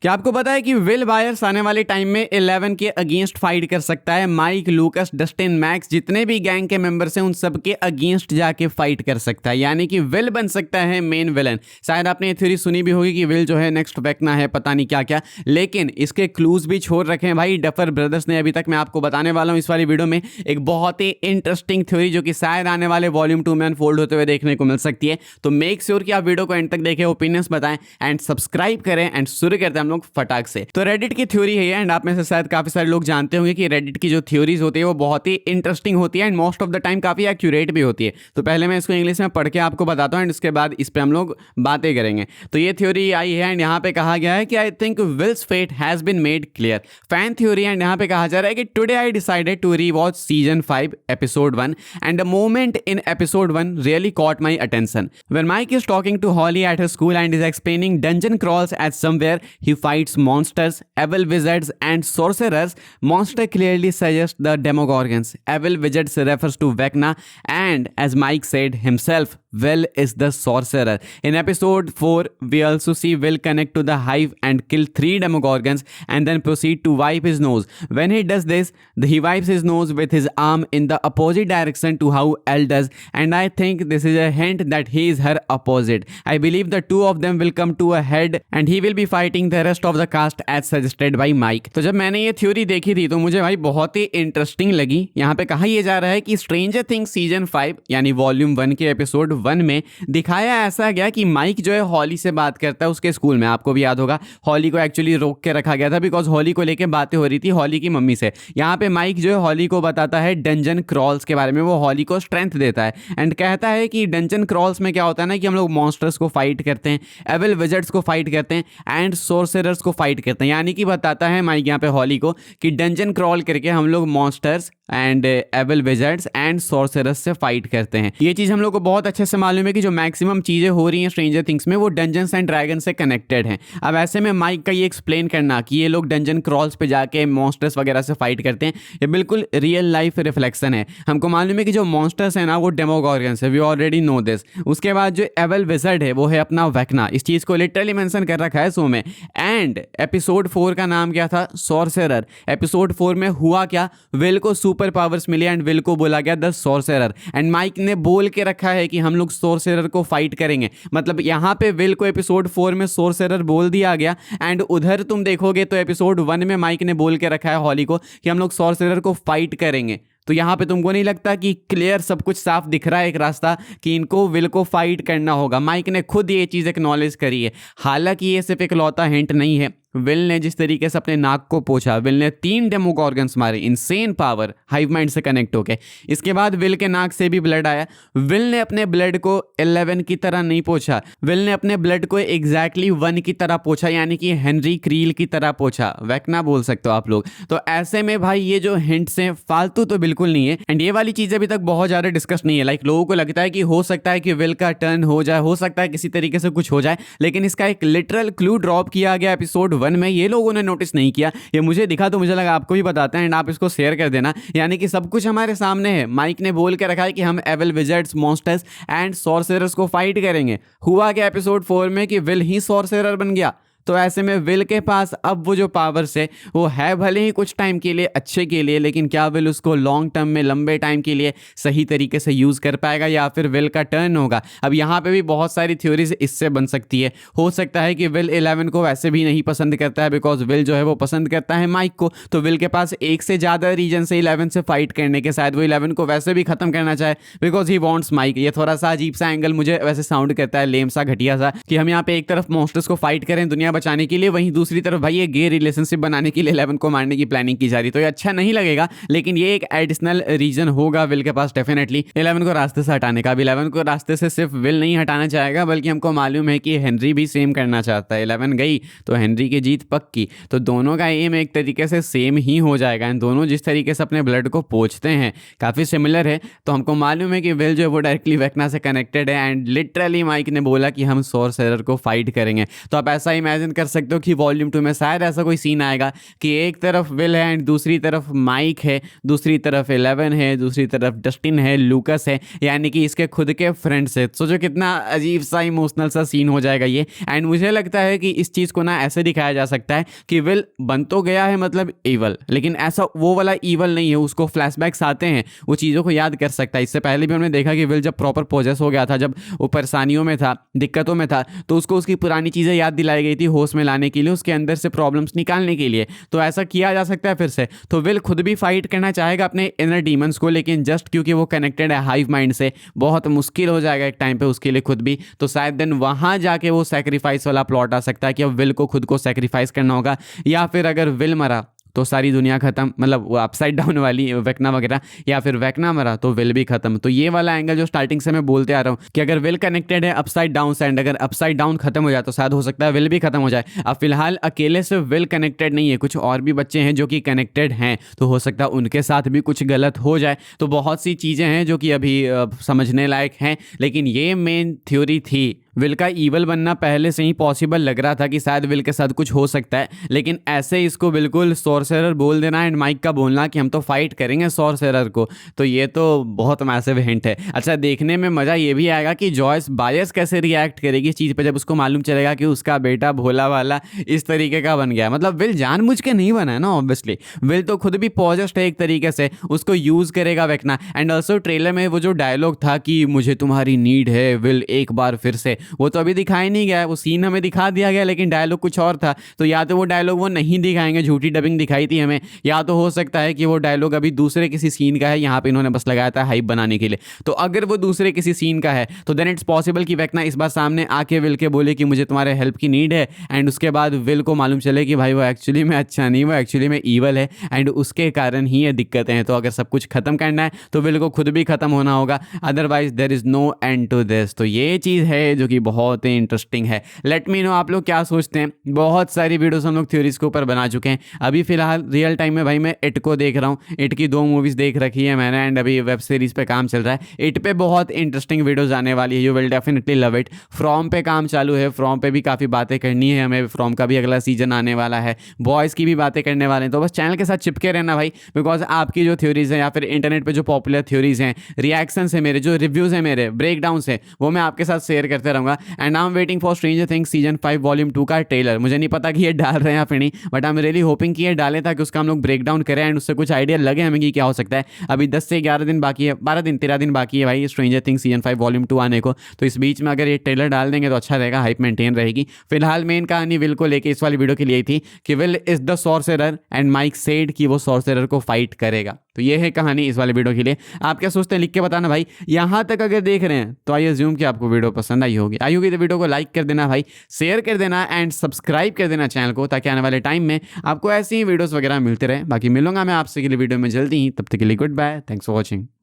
क्या आपको पता है कि विल बायर्स आने वाले टाइम में 11 के अगेंस्ट फाइट कर सकता है? माइक, लूकस, डस्टिन, मैक्स, जितने भी गैंग के मेंबर्स हैं उन सब के अगेंस्ट जाके फाइट कर सकता है, यानी कि विल बन सकता है मेन विलन। शायद आपने ये थ्योरी सुनी भी होगी कि विल जो है नेक्स्ट वेक्ना है, पता नहीं क्या क्या, लेकिन इसके क्लूज भी छोड़ रखे हैं भाई डफर ब्रदर्स ने अभी तक। मैं आपको बताने वाला हूँ इस वाली वीडियो में एक बहुत ही इंटरेस्टिंग थ्योरी जो कि शायद आने वाले वॉल्यूम 2 में अनफोल्ड होते हुए देखने को मिल सकती है। तो मेक श्योर कि आप वीडियो को एंड तक देखें, ओपिनियंस बताएं एंड सब्सक्राइब करें। एंड शुरू करते हैं हम लोग फटाक से। तो रेडिट की थ्योरी है एंड आप में से शायद काफी सारे लोग जानते होंगे कि रेडिट की जो थ्योरीज होती है वो बहुत ही इंटरेस्टिंग होती है and most of the time काफी एक्यूरेट भी होती है। तो पहले मैं इसको इंग्लिश में पढ़ के आपको बताता हूँ एंड उसके बाद इस पे हम लोग बातें करेंगे। तो ये थ्योरी आई है एंड यहाँ पे कहा गया है कि I think Will's fate has been made clear, fan theory. And यहाँ पे कहा जा रहा है कि today I decided to rewatch season 5 episode 1 and the moment in episode 1 really caught my attention. When Mike is talking to Holly at her school and is explaining dungeon crawls as somewhere he fights monsters, evil wizards and sorcerers, monster clearly suggests the Demogorgons. Evil wizards refers to Vecna and as Mike said himself, Will is the sorcerer. In episode 4, we also see Will connect to the hive and kill 3 Demogorgons and then proceed to wipe his nose. When he does this, he wipes his nose with his arm in the opposite direction to how Elle does, and I think this is a hint that he is her opposite. I believe the two of them will come to a head and he will be fighting the rest of the cast as suggested by Mike. तो जब मैंने ये theory देखी थी तो मुझे भाई बहुत ही इंटरेस्टिंग लगी। यहाँ पे कहा यह जा रहा है कि स्ट्रेंजर थिंग्स सीजन 5 यानी वॉल्यूम 1 के एपिसोड 1 में दिखाया ऐसा गया कि माइक जो है हॉली से बात करता है उसके स्कूल में। आपको भी याद होगा हॉली को एक्चुअली रोक के रखा गया था बिकॉज हॉली को लेके बातें हो रही थी हॉली की मम्मी से। यहाँ पे माइक जो है हॉली को बताता है डंजन क्रॉल्स के बारे में, वो हॉली को स्ट्रेंथ देता है एंड कहता है कि डंजन क्रॉल्स में क्या होता है ना कि हम लोग मॉन्स्टर्स को फाइट करते हैं, एविल विजर्ड्स को फाइट करते हैं एंड सोर्सरर्स को फाइट करते हैं। यानी कि बताता है माइक यहाँ पे हॉली को कि डंजन क्रॉल करके हम लोग monsters and evil wizards and sorcerers से फाइट करते हैं। ये चीज़ हम लोग को बहुत अच्छे से मालूम है कि जो मैक्सिमम चीज़ें हो रही हैं स्ट्रेंजर थिंग्स में वो डंजन्स एंड ड्रैगन से कनेक्टेड हैं। अब ऐसे में माइक का ये एक्सप्लेन करना कि ये लोग डंजन क्रॉल्स पे जाके मॉन्स्टर्स वगैरह से फाइट करते हैं, ये बिल्कुल रियल लाइफ रिफ्लेक्शन है। हमको मालूम है कि जो मॉन्स्टर्स है ना वो डेमोगॉर्गन्स है, वी ऑलरेडी नो दिस। उसके बाद जो एविल विजर्ड है वो है अपना वेक्ना, इस चीज़ को लिटरली मेंशन कर रखा है शो में। एंड एपिसोड 4 का नाम क्या था? सॉर्सरर। एपिसोड 4 में हुआ क्या? विल को सुपर पावर्स मिले एंड विल को बोला गया द सॉर्सरर एंड माइक ने बोल के रखा है कि हम लोग सॉर्सरर को फाइट करेंगे। मतलब यहाँ पे विल को एपिसोड 4 में सॉर्सरर बोल दिया गया एंड उधर तुम देखोगे तो एपिसोड 1 में माइक ने बोल के रखा है हॉली को कि हम लोग सॉर्सरर को फाइट करेंगे। तो यहाँ पे तुमको नहीं लगता कि क्लियर सब कुछ साफ दिख रहा है एक रास्ता कि इनको विल को फाइट करना होगा? माइक ने खुद ये चीज़ एक्नॉलेज करी है। हालांकि ये सिर्फ इकलौता हिंट नहीं है, विल ने जिस तरीके से अपने नाक को पोंछा, विल ने 3 डेमोगॉर्गन्स मारे, इनसेन पावर, हाइव माइंड से कनेक्ट होके। इसके बाद विल के नाक से भी ब्लड आया। विल ने अपने ब्लड को 11 की तरह नहीं पोंछा, विल ने अपने ब्लड को एग्जैक्टली 1 की तरह पोंछा, यानी कि हेनरी क्रील की तरह पोंछा। वेक्ना बोल सकते हो आप लोग। तो ऐसे में भाई ये जो हिंट्स हैं फालतू तो बिल्कुल नहीं है एंड ये वाली चीज़ अभी तक बहुत ज़्यादा डिस्कस नहीं है। लाइक लोगों को लगता है कि हो सकता है कि विल का टर्न हो जाए, हो सकता है किसी तरीके से कुछ हो जाए, लेकिन इसका एक लिटरल क्लू ड्रॉप किया गया एपिसोड 1 में, ये लोगों ने नोटिस नहीं किया। ये मुझे दिखा तो मुझे लगा आपको भी बताते हैं एंड आप इसको शेयर कर देना। यानी कि सब कुछ हमारे सामने है। माइक ने बोल के रखा है कि हम evil wizards, monsters and sorcerers को फाइट करेंगे। हुआ क्या एपिसोड 4 में कि विल ही सॉर्सरर बन गया। तो ऐसे में विल के पास अब वो जो पावर्स है वो है भले ही कुछ टाइम के लिए अच्छे के लिए, लेकिन क्या विल उसको लॉन्ग टर्म में लंबे टाइम के लिए सही तरीके से यूज़ कर पाएगा या फिर विल का टर्न होगा? अब यहाँ पे भी बहुत सारी थ्योरीज इससे बन सकती है। हो सकता है कि विल 11 को वैसे भी नहीं पसंद करता है बिकॉज विल जो है वो पसंद करता है माइक को। तो विल के पास एक से ज़्यादा रीजन से 11 से फाइट करने के, शायद वो 11 को वैसे भी खत्म करना चाहे बिकॉज ही वॉन्ट्स माइक। ये थोड़ा सा अजीब सा एंगल मुझे वैसे साउंड करता है, लेम सा, घटिया सा, कि हम यहाँ पे एक तरफ मॉन्स्टर्स को फाइट करें दुनिया बचाने के लिए, वहीं दूसरी तरफ भाई ये गे रिलेशनशिप बनाने के लिए 11 को मारने की प्लानिंग की जा रही। तो ये अच्छा नहीं लगेगा, लेकिन ये एक एडिशनल रीजन होगा विल के पास डेफिनेटली 11 को रास्ते से हटाने का। अब 11 को रास्ते से सिर्फ विल नहीं हटाना चाहेगा बल्कि हमको मालूम है कि हेनरी भी सेम करना चाहता है। 11 गई तो हेनरी की जीत पक्की। तो दोनों का एम एक तरीके से सेम ही हो जाएगा एंड दोनों जिस तरीके से अपने ब्लड को पोंछते हैं काफ़ी सिमिलर है। तो हमको मालूम है कि विल जो है वो डायरेक्टली वेक्ना से कनेक्टेड है एंड लिटरली माइक ने बोला कि हम सॉर्सरर को फाइट करेंगे। तो आप ऐसा इमेजिन इमेजिन कर सकते हो कि वॉल्यूम 2 में शायद ऐसा कोई सीन आएगा कि एक तरफ विल है एंड दूसरी तरफ माइक है, दूसरी तरफ 11 है, दूसरी तरफ डस्टिन है, लूकस है, यानी कि इसके खुद के फ्रेंड्स है। सोचो कितना अजीब सा इमोशनल सा सीन हो जाएगा ये। एंड मुझे लगता है कि इस चीज़ को ना ऐसे दिखाया जा सकता है कि विल बन तो गया है मतलब ईवल, लेकिन ऐसा वो वाला ईवल नहीं है, उसको फ्लैशबैक्स आते हैं, वो चीज़ों को याद कर सकता है। इससे पहले भी हमने देखा कि विल जब प्रॉपर पोजेस हो गया था, जब वो परेशानियों में था, दिक्कतों में था, तो उसको उसकी पुरानी चीज़ें याद दिलाई गई थी होश में लाने के लिए, उसके अंदर से प्रॉब्लम्स निकालने के लिए। तो ऐसा किया जा सकता है फिर से। तो विल खुद भी फाइट करना चाहेगा अपने इनर डीमंस को, लेकिन जस्ट क्योंकि वो कनेक्टेड है हाइव माइंड से, बहुत मुश्किल हो जाएगा एक टाइम पे उसके लिए खुद भी। तो शायद देन वहाँ जाके वो सेक्रीफाइस वाला प्लॉट आ सकता है कि अब विल को खुद को सेक्रीफाइस करना होगा, या फिर अगर विल मरा तो सारी दुनिया खत्म, मतलब वो अपसाइड डाउन वाली वेकना वगैरह, या फिर वेकना मरा तो विल भी खत्म। तो ये वाला एंगल जो स्टार्टिंग से मैं बोलते आ रहा हूँ कि अगर विल कनेक्टेड है अपसाइड डाउन से, एंड अगर अपसाइड डाउन खत्म हो जाए तो शायद हो सकता है विल भी खत्म हो जाए। अब फिलहाल अकेले से विल कनेक्टेड नहीं है, कुछ और भी बच्चे हैं जो कि कनेक्टेड हैं, तो हो सकता है उनके साथ भी कुछ गलत हो जाए। तो बहुत सी चीज़ें हैं जो कि अभी समझने लायक हैं, लेकिन ये मेन थ्योरी थी। विल का ईवल बनना पहले से ही पॉसिबल लग रहा था कि शायद विल के साथ कुछ हो सकता है, लेकिन ऐसे इसको बिल्कुल सॉर्सरर बोल देना एंड माइक का बोलना कि हम तो फाइट करेंगे सॉर्सरर को, तो ये तो बहुत मैसिव हिंट है। अच्छा, देखने में मज़ा ये भी आएगा कि जॉयस बायर्स कैसे रिएक्ट करेगी इस चीज़ पे जब उसको मालूम चलेगा कि उसका बेटा भोला वाला इस तरीके का बन गया। मतलब विल जानबूझ के नहीं बना है ना, ऑब्वियसली विल तो खुद भी पॉजेस्ड है एक तरीके से, उसको यूज़ करेगा वेकना। एंड ऑल्सो ट्रेलर में वो जो डायलॉग था कि मुझे तुम्हारी नीड है विल एक बार फिर से, वो तो अभी दिखाई नहीं गया है, वो सीन हमें दिखा दिया गया लेकिन डायलॉग कुछ और था। तो या तो वो डायलॉग वो नहीं दिखाएंगे, झूठी डबिंग दिखाई थी हमें, या तो हो सकता है कि वो डायलॉग अभी दूसरे किसी सीन का है, यहाँ पे इन्होंने बस लगाया था हाइप बनाने के लिए। तो अगर वो दूसरे किसी सीन का है तो देन इट्स पॉसिबल कि वेकना इस बार सामने आके विल के बोले कि मुझे तुम्हारे हेल्प की नीड है, एंड उसके बाद विल को मालूम चले कि भाई वो एक्चुअली में अच्छा नहीं, वो एक्चुअली में ईवल है एंड उसके कारण ही ये दिक्कतें हैं। तो अगर सब कुछ खत्म करना है तो विल को खुद भी खत्म होना होगा, otherwise there is no end to this. तो ये चीज़ है जो कि बहुत ही इंटरेस्टिंग है। लेट मी नो आप लोग क्या सोचते हैं। बहुत सारी वीडियोस हम लोग थ्योरीज के ऊपर बना चुके हैं। अभी फिलहाल रियल टाइम में भाई मैं इट को देख रहा हूँ, इट की 2 मूवीज़ देख रखी है मैंने, एंड अभी वेब सीरीज़ पे काम चल रहा है। इट पे बहुत इंटरेस्टिंग वीडियोस आने वाली है, you will definitely love it. From पे काम चालू है, फ्रॉम पे भी काफ़ी बातें करनी है हमें, फ्रॉम का भी अगला सीजन आने वाला है, बॉयज़ की भी बातें करने वाले हैं। तो बस चैनल के साथ चिपके रहना भाई, बिकॉज आपकी जो थ्योरीज हैं या फिर इंटरनेट पर जो पॉपुलर थ्योरीज हैं, रिएक्शंस है मेरे, जो रिव्यूज़ हैं मेरे, ब्रेकडाउन्स हैं, वो मैं आपके साथ शेयर करते रहूँगा। And I am waiting for stranger things season 5 volume 2 का ट्रेलर। मुझे नहीं पता कि ये डाल रहे हैं या फिर नहीं, but I am really hoping कि ये डालें ताकि उसका हम लोग ब्रेक डाउन करें एंड उससे कुछ आइडिया लगे हमें कि क्या हो सकता है। अभी 10 से 11 दिन बाकी है, 13 दिन बाकी है भाई स्ट्रेंजर थिंग्स सीजन 5 वॉल्यूम 2 आने को। तो इस बीच में अगर ये ट्रेलर डाल देंगे तो अच्छा रहेगा, हाइप मेंटेन रहेगी। फिलहाल मेन कहानी विल को लेके इस वाली वीडियो के लिए थी कि Will is the sorcerer and Mike said कि वो सॉर्सरर को फाइट करेगा। तो ये है कहानी इस वाले वीडियो के लिए। आप क्या सोचते हैं लिख के बताना भाई। यहाँ तक अगर देख रहे हैं तो आई अज्यूम कि आपको वीडियो पसंद आई होगी तो वीडियो को लाइक कर देना भाई, शेयर कर देना एंड सब्सक्राइब कर देना चैनल को, ताकि आने वाले टाइम में आपको ऐसी ही वीडियोस वगैरह मिलते रहे। बाकी मिलूंगा मैं आपसे के लिए वीडियो में जल्दी ही, तब तक के लिए good bye, thanks for watching.